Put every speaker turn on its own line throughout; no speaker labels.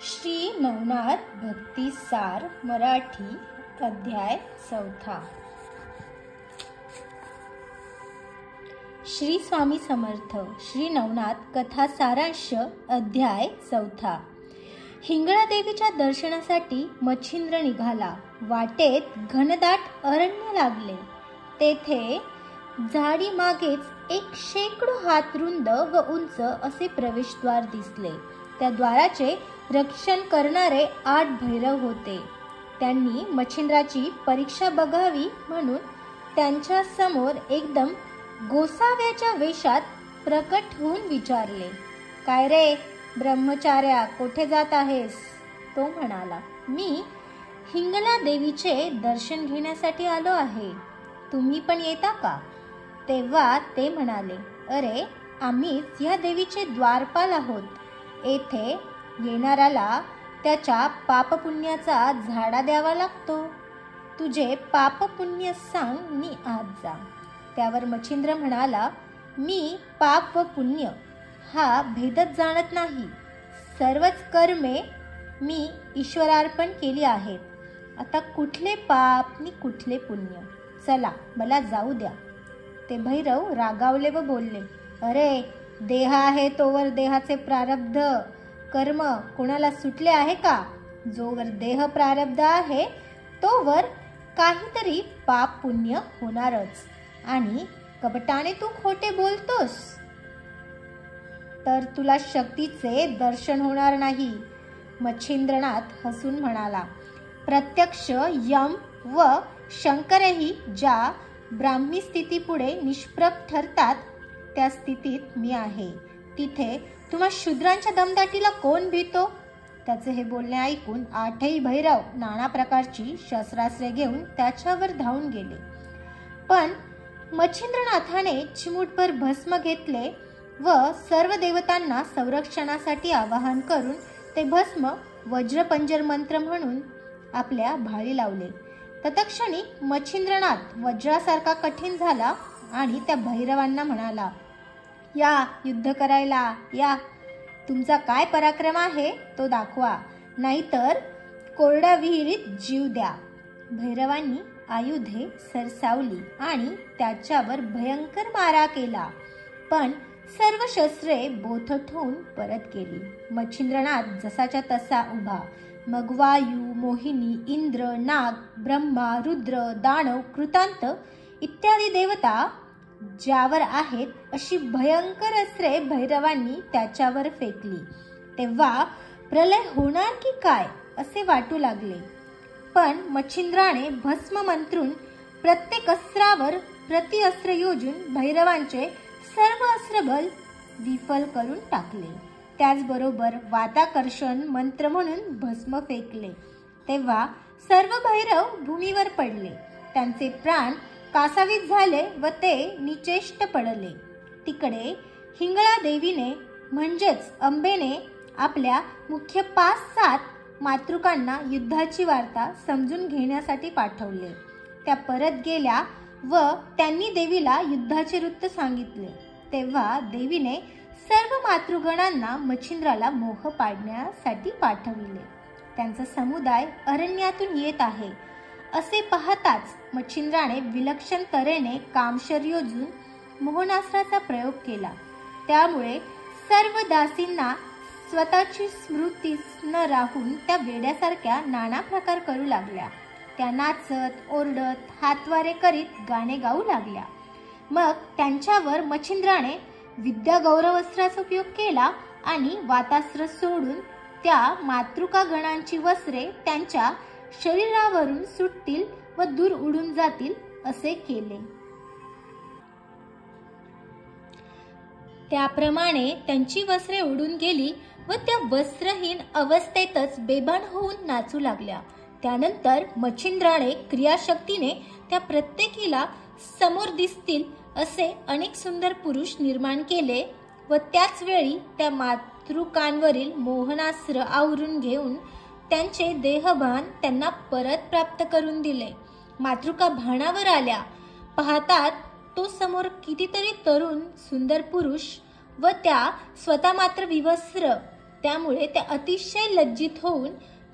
श्री नवनाथ भक्ती सार मराठी अध्याय 4. श्री स्वामी समर्थ श्री नवनाथ कथा सारांश अध्याय 4. हिंगळा देवीच्या दर्शनासाठी मच्छिंद्र निघाला. वाटेत घनदाट अरण्य लागले. तेथे झाडी मागेच एक शेकडो हात रुंद व उंच असे प्रवेशद्वार दिसले. त्या द्वाराचे रक्षण करणारे 8 भैरव होते. त्यांनी मच्छिंद्राची परीक्षा बघावी म्हणून त्यांच्या समोर एकदम गोसाव्याच्या वेशात प्रकट होऊन विचारले, काय रे ब्रह्मचार्या, कोठे जात आहेस? तो म्हणाला, मी हिंगला देवीचे दर्शन घेण्यासाठी आलो आहे. तुम्ही पण येता का? तेव्हा ते म्हणाले, अरे आम्हीच या देवीचे द्वारपाल आहोत. येथे येणाऱ्याला त्याच्या पापपुण्याचा झाडा द्यावा लागतो. तुझे पापपुण्य सांग, मी आत जा. त्यावर मच्छिंद्र म्हणाला, मी पाप व पुण्य हा भेदच जाणत नाही. सर्वच कर्मे मी ईश्वरार्पण केली आहेत. आता कुठले पाप नि कुठले पुण्य? चला मला जाऊ द्या. ते भैरव रागावले व बोलले, अरे देह आहे तोवर देहाचे प्रारब्ध कर्म कोणाला सुटले आहे का? जोवर देह प्रारब्ध आहे तोवर काहीतरी पाप पुण्य होणारच. आणि कपटाने तू खोटे बोलतोस तर तुला शक्तीचे दर्शन होणार नाही. मच्छिंद्रनाथ हसून म्हणाला, प्रत्यक्ष यम व शंकरही ज्या ब्राह्मी स्थितीपुढे निष्प्रभ ठरतात त्या स्थितीत मी आहे. तिथे तुम्हा शूद्रांच्या दमदाटीला कोण भीतो? त्याचे हे बोलणे ऐकून 8ही भैरव नाना प्रकारची शस्त्रास्त्रे घेऊन त्याच्यावर धावून गेले. पण मच्छिंद्रनाथाने चिमूटभर भस्म घेतले व सर्व देवतांना संरक्षणासाठी आवाहन करून ते भस्म वज्रपंजर मंत्र म्हणून आपल्या भाळी लावले. तत्क्षणी मच्छिंद्रनाथ वज्रासारखा कठीण झाला आणि त्या भैरवांना म्हणाला, या युद्ध करायला या. तुमचा काय पराक्रम आहे तो दाखवा, नाहीतर कोरड्या विहिरीत जीव द्या. भैरवांनी आयुधे सरसावली आणि त्याच्यावर भयंकर मारा केला. पण सर्व शस्त्रे बोथट होऊन परत गेली. मच्छिंद्रनाथ जसाच्या तसा उभा. मग वायू, मोहिनी, इंद्र, नाग, ब्रह्मा, रुद्र, दानव, कृतांत इत्यादी देवता ज्यावर आहेत अशी भयंकर अस्त्रे भैरवांनी त्याच्यावर फेकली. तेव्हा प्रलय होणार की काय असे वाटू लागले. पण मच्छिंद्राने भस्म मंत्रून प्रत्येक अस्त्रावर प्रतिअस्त्र योजून भैरवांचे सर्व अस्त्रबल विफल करून टाकले. त्याचबरोबर वाताकर्षण मंत्र म्हणून भस्म फेकले. तेव्हा सर्व भैरव भूमीवर पडले. त्यांचे प्राण कासावीस झाले व ते निचेष्ट पडले. तिकडे हिंगळा देवीने म्हणजेच अंबेने आपल्या मुख्य 5-7 मातृकांना युद्धाची वार्ता समजून घेण्यासाठी पाठवले. त्या परत गेल्या व त्यांनी देवीला युद्धाचे वृत्त सांगितले. तेव्हा देवीने सर्व मातृगणांना मच्छिंद्राला मोह पाडण्यासाठी पाठविले. त्यांचा समुदाय अरण्यातून येत आहे असे पाहताच मच्छिंद्राने विलक्षण तऱ्हेने कामशर योजून मोहनास्त्राचा प्रयोग केला. त्यामुळे सर्व दासींना स्वतःची स्मृती न राहून त्या वेड्यासारख्या नाना प्रकार करू लागल्या. त्या नाचत ओरडत हातवारे करीत गाणे गाऊ लागल्या. मग त्यांच्यावर मच्छिंद्राने विद्या गौरवस्त्राचा उपयोग केला आणि वातास्त्र सोडून त्या मातृका गणांची वस्त्रे त्यांच्या शरीरावरून सुटतील व दूर उडून जातील असे केले. त्याप्रमाणे त्यांची वस्त्रे उडून गेली व त्या वस्त्रहीन अवस्थेतच बेभान होऊन नाचू लागल्या. त्यानंतर मच्छिंद्राने क्रियाशक्तीने त्या प्रत्येकीला समोर दिसतील असे अनेक सुंदर पुरुष निर्माण केले व त्याच वेळी त्या मातृकांवरील मोहनास्त्र आवरून घेऊन त्यांचे देहभान त्यांना परत प्राप्त करून दिले. मातृका भानावर आल्या. पाहतात तो समोर कितीतरी तरुण सुंदर पुरुष व त्या स्वतः मात्र विवस्त्र त्यामुळे त्या अतिशय लज्जित होऊन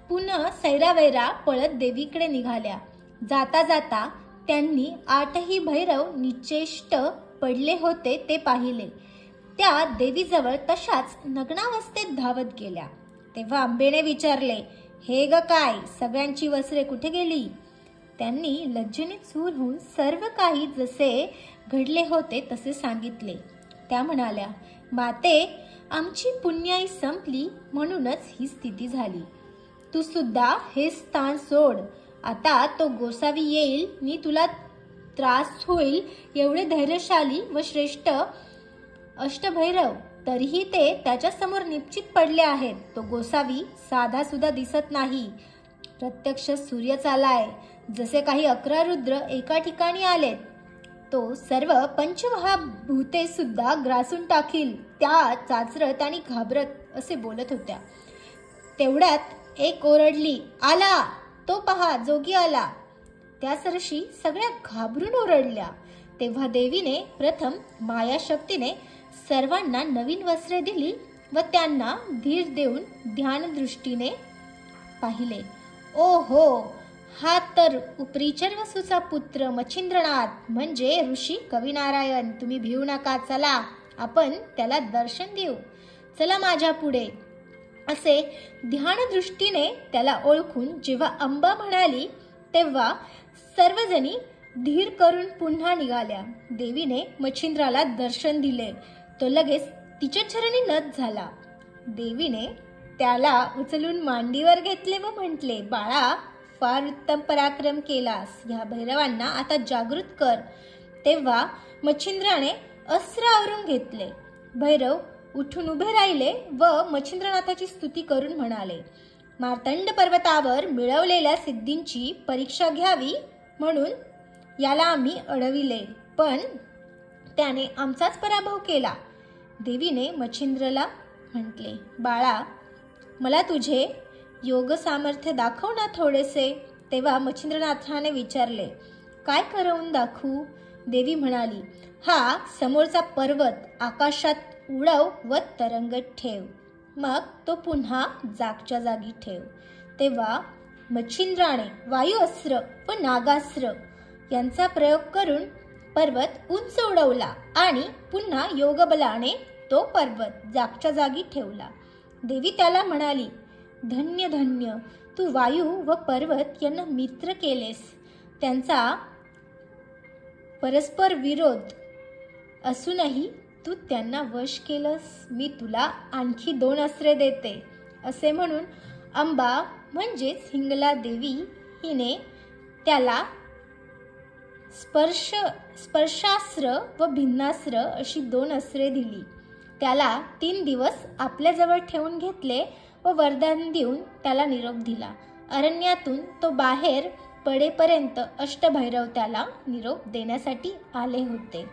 पुन्हा सैरावैरा पळत देवीकडे निघाल्या. जाता जाता त्यांनी 8ही भैरव निचेष्ट पडले होते ते पाहिले. त्या देवीजवळ तशाच नग्नावस्थेत धावत गेल्या. तेव्हा अंबेने विचारले, हे ग काय, सगळ्यांची वस्त्रे कुठे गेली? त्यांनी लज्जेने चूर होऊन सर्व काही जसे घडले होते तसे सांगितले. त्या म्हणाल्या, माते, आमची पुण्याई संपली म्हणूनच ही स्थिती झाली. तू सुद्धा हे स्थान सोड. आता तो गोसावी येईल नि तुला त्रास होईल एवढे धैर्यशाली व श्रेष्ठ अष्टभैरव, तरीही ते त्याच्या समोर निश्चित पडले आहेत. तो गोसावी साधा सुद्धा दिसत नाही, प्रत्यक्ष सूर्यच आलाय. जसे काही 11 रुद्र एका ठिकाणी आलेत, तो सर्व पंचमहाभूते सुद्धा ग्रासून टाकील. त्या चाचरत आणि घाबरत असे बोलत होत्या. तेवढ्यात एक ओरडली, आला, तो पहा, जोगी आला. त्या सरशी सगळ्या घाबरून ओरडल्या. तेव्हा देवीने प्रथम मायाशक्तीने सर्वांना नवीन वस्त्रे दिली व त्यांना धीर देऊन ध्यानदृष्टीने पाहिले. ओ हो, हा तर उपरीचर वसूचा पुत्र मच्छिंद्रनाथ म्हणजे ऋषी कविनारायण. तुम्ही भिवू नका, चला आपण त्याला दर्शन देऊ. चला माझ्या पुढे. असे ध्यानदृष्टीने त्याला ओळखून जेव्हा अंबा म्हणाली तेव्हा सर्वजणी धीर करून पुन्हा निघाल्या. देवीने मच्छिंद्राला दर्शन दिले. तो लगेच तिच्या चरणी नत झाला. देवीने त्याला उचलून मांडीवर घेतले व म्हटले, बाळा, फार उत्तम पराक्रम केलास. ह्या भैरवांना आता जागृत कर. तेव्हा मच्छिंद्राने अस्त्र आवरून घेतले. भैरव उठून उभे राहिले व मच्छिंद्रनाथाची स्तुती करून म्हणाले, मार्तंड पर्वतावर मिळवलेल्या सिद्धींची परीक्षा घ्यावी म्हणून याला आम्ही अडविले, पण त्याने आमचाच पराभव केला. देवीने मच्छिंद्रला म्हटले, बाळा, मला तुझे योग सामर्थ्य दाखव ना थोडेसे. तेव्हा मच्छिंद्रनाथाने विचारले, काय करवून दाखवू? देवी म्हणाली, हा समोरचा पर्वत आकाशात उडव व तरंगत ठेव. मग तो पुन्हा जागच्या जागी ठेव. तेव्हा मच्छिंद्राने वायू अस्त्र व नागास्त्र यांचा प्रयोग करून पर्वत उंच उडवला आणि पुन्हा योगबलाने तो पर्वत जागच्या जागी ठेवला. देवी त्याला म्हणाली, धन्य धन्य, तू वायू व पर्वत यांना मित्र केलेस. त्यांचा परस्पर विरोध असूनही तू त्यांना वश केलंस. मी तुला आणखी 2 अस्त्रे देते. असे म्हणून अंबा म्हणजेच हिंगला देवी हिने त्याला स्पर्शास्त्र व भिन्नास्त्र अशी 2 अस्त्रे दिली. त्याला 3 दिवस आपल्याजवळ ठेवून घेतले व वरदान देऊन त्याला निरोप दिला. अरण्यातून तो बाहेर पडेपर्यंत अष्टभैरव त्याला निरोप देण्यासाठी आले होते.